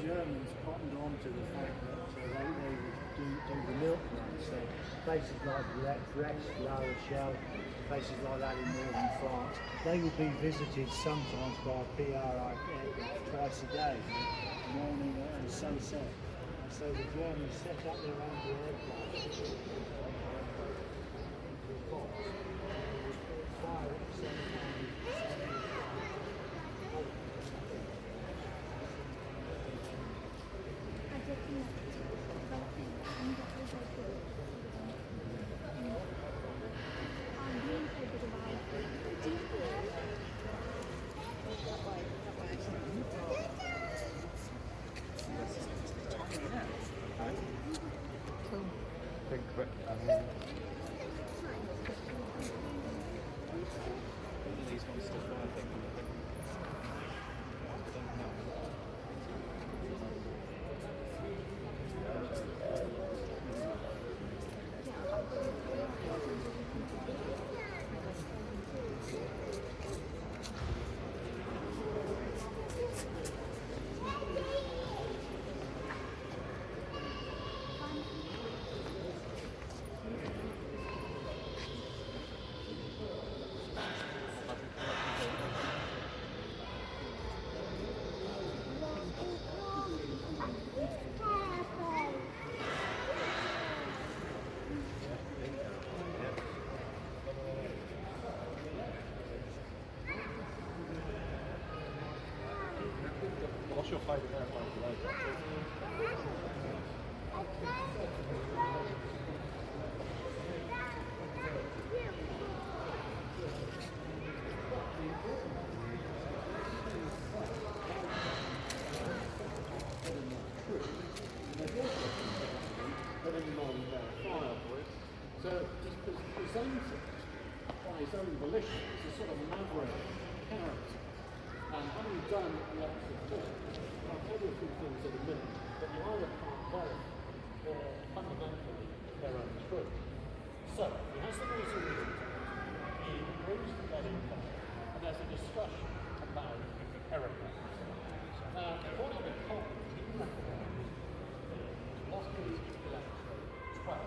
Germans cottoned on to the fact that they would do the milk run. So places like Brest, La Rochelle, places like that in northern France, they would be visited sometimes by PRI aircraft twice a day, morning and sunset. So the Germans set up their own aircraft. These ones still fly, I think. I don't know. What's your favourite airplane today? So he's presented by his own volition as a sort of maverick character. And having done lots of things, I'll tell you a few things in a minute, but you either can't verify or fundamentally their own truth. So he has the reason, he brings the bed in there, and there's a discussion about aeroplanes. Now, according to Collins, he recognised Lockheed Electric 12.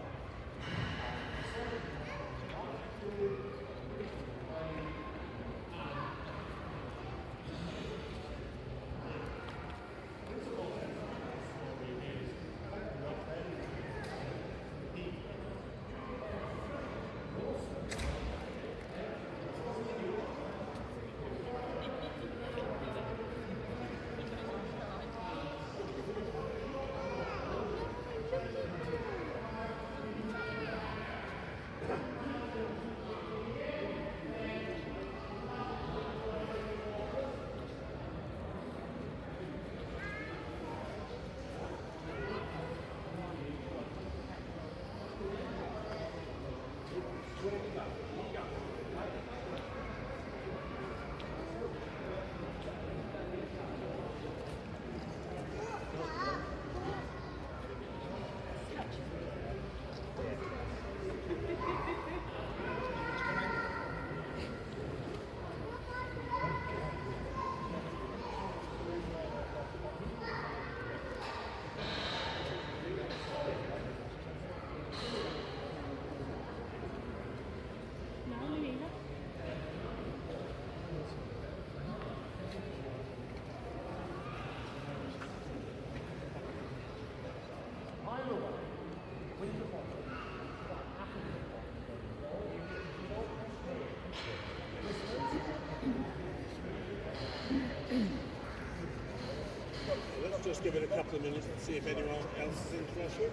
Let's just give it a couple of minutes and see if anyone else is interested.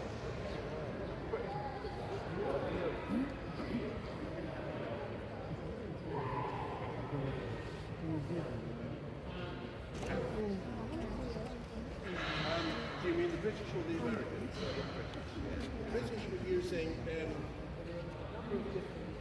Do you mean the British or the Americans? The British were using a number of different